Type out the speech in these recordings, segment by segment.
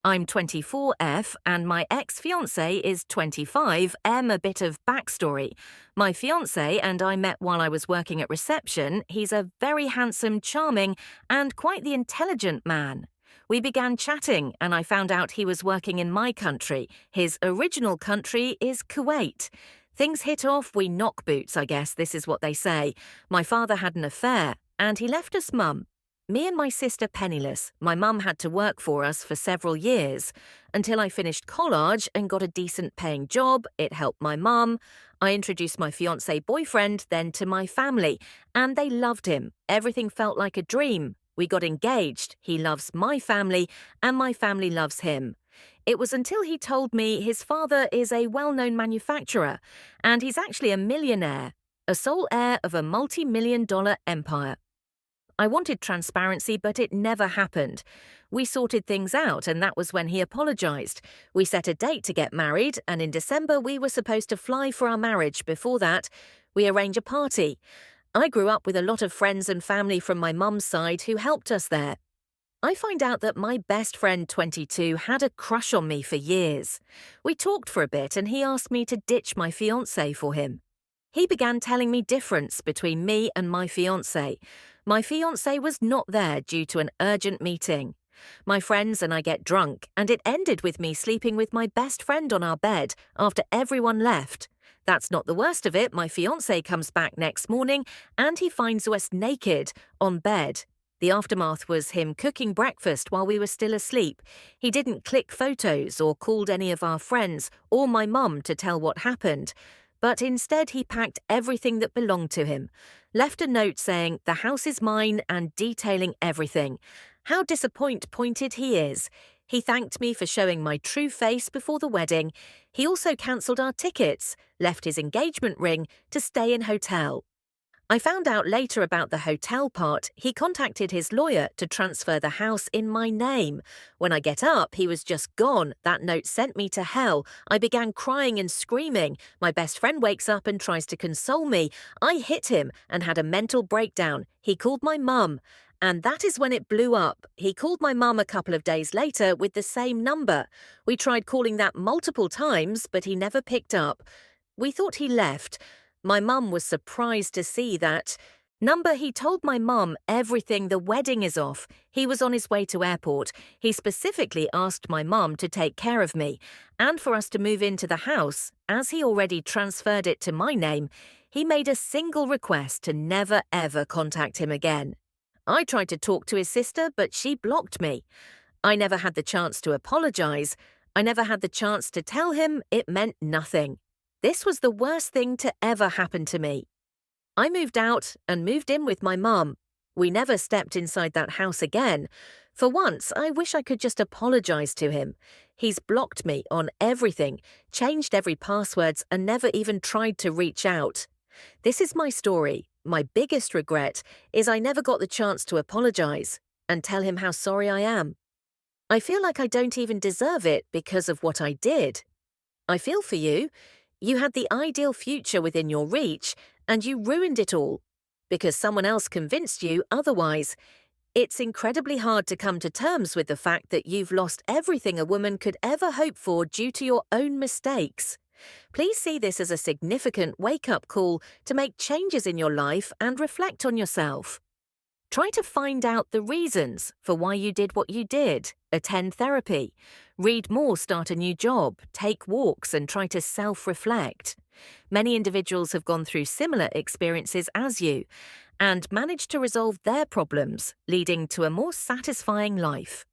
I'm 24F and my ex-fiancé is 25M. A bit of backstory. My fiancé and I met while I was working at reception. He's a very handsome, charming, and quite the intelligent man. We began chatting and I found out he was working in my country. His original country is Kuwait. Things hit off, we knock boots, I guess this is what they say. My father had an affair and he left us mum. Me and my sister penniless. My mum had to work for us for several years. Until I finished college and got a decent paying job, it helped my mum. I introduced my fiancé boyfriend then to my family, and they loved him. Everything felt like a dream. We got engaged. He loves my family, and my family loves him. It was until he told me his father is a well-known manufacturer, and he's actually a millionaire, a sole heir of a multi-million-dollar empire. I wanted transparency, but it never happened. We sorted things out, and that was when he apologized. We set a date to get married, and in December we were supposed to fly for our marriage. Before that, we arrange a party. I grew up with a lot of friends and family from my mum's side who helped us there. I find out that my best friend, 22, had a crush on me for years. We talked for a bit, and he asked me to ditch my fiancé for him. He began telling me difference between me and my fiancé. My fiancé was not there due to an urgent meeting. My friends and I get drunk, and it ended with me sleeping with my best friend on our bed after everyone left. That's not the worst of it. My fiancé comes back next morning, and he finds us naked on bed. The aftermath was him cooking breakfast while we were still asleep. He didn't click photos or called any of our friends or my mum to tell what happened. But instead he packed everything that belonged to him, left a note saying, "The house is mine," and detailing everything. How disappointed he is. He thanked me for showing my true face before the wedding. He also cancelled our tickets, left his engagement ring to stay in hotel. I found out later about the hotel part. He contacted his lawyer to transfer the house in my name. When I get up, he was just gone. That note sent me to hell. I began crying and screaming. My best friend wakes up and tries to console me. I hit him and had a mental breakdown. He called my mum. And that is when it blew up. He called my mum a couple of days later with the same number. We tried calling that multiple times, but he never picked up. We thought he left. My mum was surprised to see that number. He told my mum everything. The wedding is off. He was on his way to airport. He specifically asked my mum to take care of me and for us to move into the house. As he already transferred it to my name, he made a single request to never ever contact him again. I tried to talk to his sister, but she blocked me. I never had the chance to apologize. I never had the chance to tell him it meant nothing. This was the worst thing to ever happen to me. I moved out and moved in with my mum. We never stepped inside that house again. For once, I wish I could just apologize to him. He's blocked me on everything, changed every passwords, and never even tried to reach out. This is my story. My biggest regret is I never got the chance to apologize and tell him how sorry I am. I feel like I don't even deserve it because of what I did. I feel for you. You had the ideal future within your reach, and you ruined it all because someone else convinced you otherwise. It's incredibly hard to come to terms with the fact that you've lost everything a woman could ever hope for due to your own mistakes. Please see this as a significant wake-up call to make changes in your life and reflect on yourself. Try to find out the reasons for why you did what you did. Attend therapy. Read more, start a new job, take walks, and try to self-reflect. Many individuals have gone through similar experiences as you and managed to resolve their problems, leading to a more satisfying life.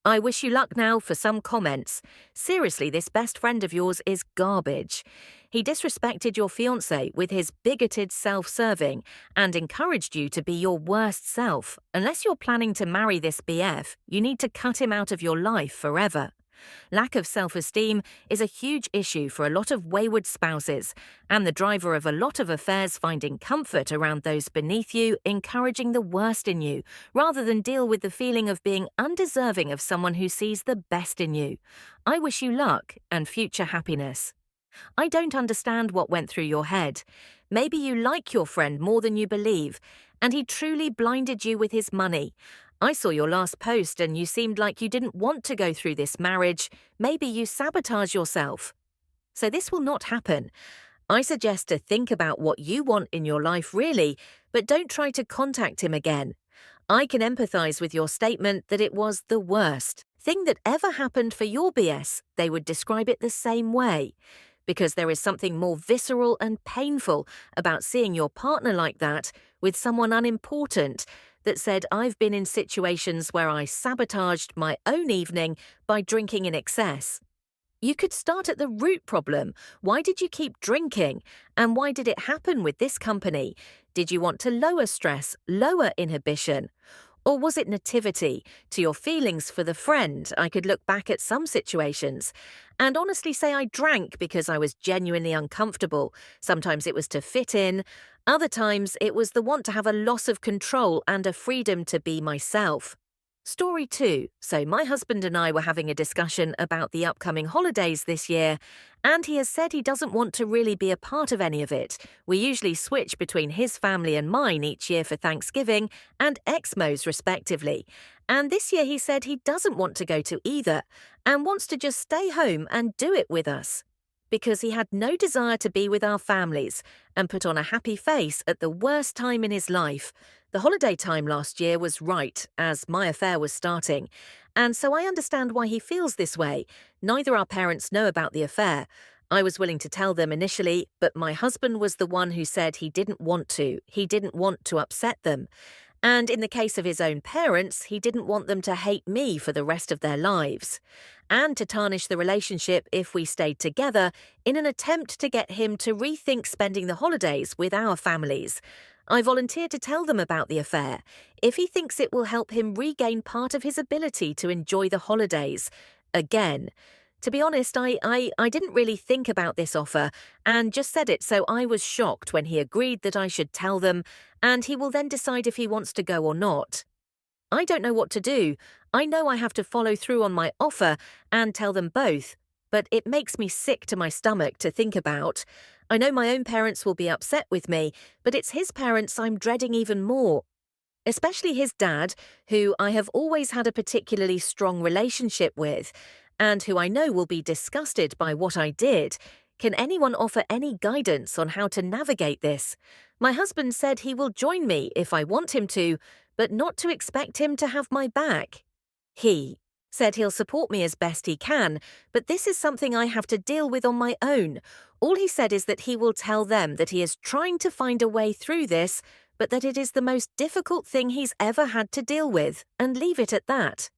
I wish you luck now for some comments. Seriously, this best friend of yours is garbage. He disrespected your fiancé with his bigoted self-serving and encouraged you to be your worst self. Unless you're planning to marry this BF, you need to cut him out of your life forever. Lack of self-esteem is a huge issue for a lot of wayward spouses and the driver of a lot of affairs finding comfort around those beneath you, encouraging the worst in you, rather than deal with the feeling of being undeserving of someone who sees the best in you. I wish you luck and future happiness. I don't understand what went through your head. Maybe you like your friend more than you believe, and he truly blinded you with his money. I saw your last post and you seemed like you didn't want to go through this marriage. Maybe you sabotage yourself. So this will not happen. I suggest to think about what you want in your life really, but don't try to contact him again. I can empathize with your statement that it was the worst thing that ever happened for your BS. They would describe it the same way. Because there is something more visceral and painful about seeing your partner like that with someone unimportant that said, I've been in situations where I sabotaged my own evening by drinking in excess. You could start at the root problem. Why did you keep drinking? And why did it happen with this company? Did you want to lower stress, lower inhibition? Or was it nativity to your feelings for the friend? I could look back at some situations and honestly say I drank because I was genuinely uncomfortable. Sometimes it was to fit in. Other times it was the want to have a loss of control and a freedom to be myself. Story 2. So my husband and I were having a discussion about the upcoming holidays this year, and he has said he doesn't want to really be a part of any of it. We usually switch between his family and mine each year for Thanksgiving and Exmos respectively. And this year he said he doesn't want to go to either and wants to just stay home and do it with us. Because he had no desire to be with our families and put on a happy face at the worst time in his life. The holiday time last year was right, as my affair was starting, and so I understand why he feels this way. Neither our parents know about the affair. I was willing to tell them initially, but my husband was the one who said he didn't want to. He didn't want to upset them. And in the case of his own parents, he didn't want them to hate me for the rest of their lives, and to tarnish the relationship if we stayed together in an attempt to get him to rethink spending the holidays with our families. I volunteered to tell them about the affair, if he thinks it will help him regain part of his ability to enjoy the holidays. Again, to be honest, I didn't really think about this offer and just said it, so I was shocked when he agreed that I should tell them, and he will then decide if he wants to go or not. I don't know what to do. I know I have to follow through on my offer and tell them both, but it makes me sick to my stomach to think about. I know my own parents will be upset with me, but it's his parents I'm dreading even more. Especially his dad, who I have always had a particularly strong relationship with, and who I know will be disgusted by what I did. Can anyone offer any guidance on how to navigate this? My husband said he will join me if I want him to, but not to expect him to have my back. He said he'll support me as best he can, but this is something I have to deal with on my own. All he said is that he will tell them that he is trying to find a way through this, but that it is the most difficult thing he's ever had to deal with, and leave it at that.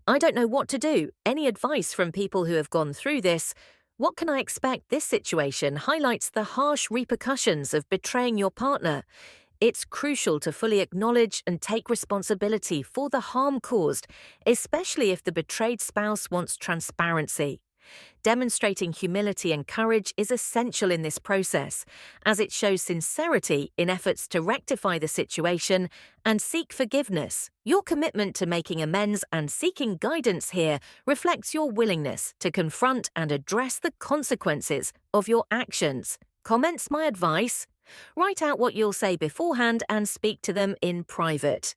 I don't know what to do. Any advice from people who have gone through this? What can I expect? This situation highlights the harsh repercussions of betraying your partner. It's crucial to fully acknowledge and take responsibility for the harm caused, especially if the betrayed spouse wants transparency. Demonstrating humility and courage is essential in this process, as it shows sincerity in efforts to rectify the situation and seek forgiveness. Your commitment to making amends and seeking guidance here reflects your willingness to confront and address the consequences of your actions. Comments my advice? Write out what you'll say beforehand and speak to them in private.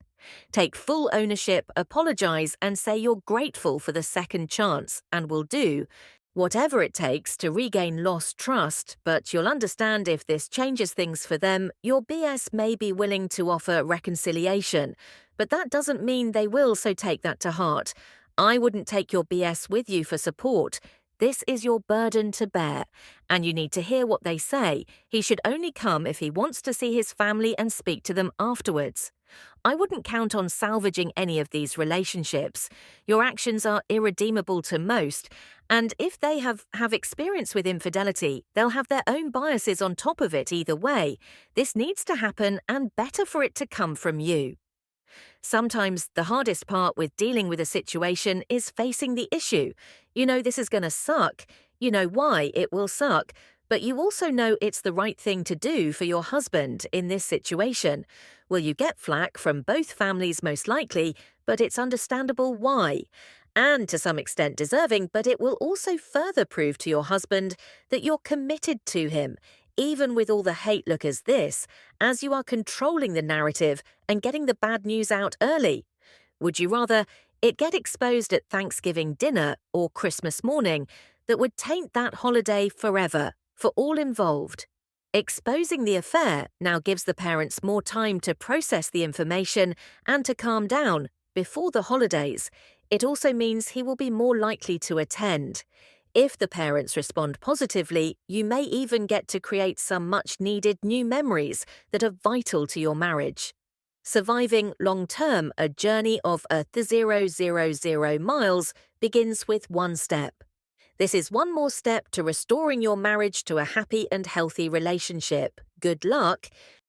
Take full ownership, apologize, and say you're grateful for the second chance and will do whatever it takes to regain lost trust, but you'll understand if this changes things for them. Your BS may be willing to offer reconciliation, but that doesn't mean they will, so take that to heart. I wouldn't take your BS with you for support. This is your burden to bear, and you need to hear what they say. He should only come if he wants to see his family and speak to them afterwards. I wouldn't count on salvaging any of these relationships. Your actions are irredeemable to most, and if they have experience with infidelity, they'll have their own biases on top of it either way. This needs to happen, and better for it to come from you. Sometimes the hardest part with dealing with a situation is facing the issue. You know this is going to suck. You know why it will suck. But you also know it's the right thing to do for your husband in this situation. Will you get flack from both families most likely, but it's understandable why. And to some extent deserving, but it will also further prove to your husband that you're committed to him, even with all the hate look as this, as you are controlling the narrative and getting the bad news out early. Would you rather it get exposed at Thanksgiving dinner or Christmas morning that would taint that holiday forever for all involved? Exposing the affair now gives the parents more time to process the information and to calm down before the holidays. It also means he will be more likely to attend. If the parents respond positively, you may even get to create some much-needed new memories that are vital to your marriage. Surviving long-term a journey of 000 miles begins with one step. This is one more step to restoring your marriage to a happy and healthy relationship. Good luck.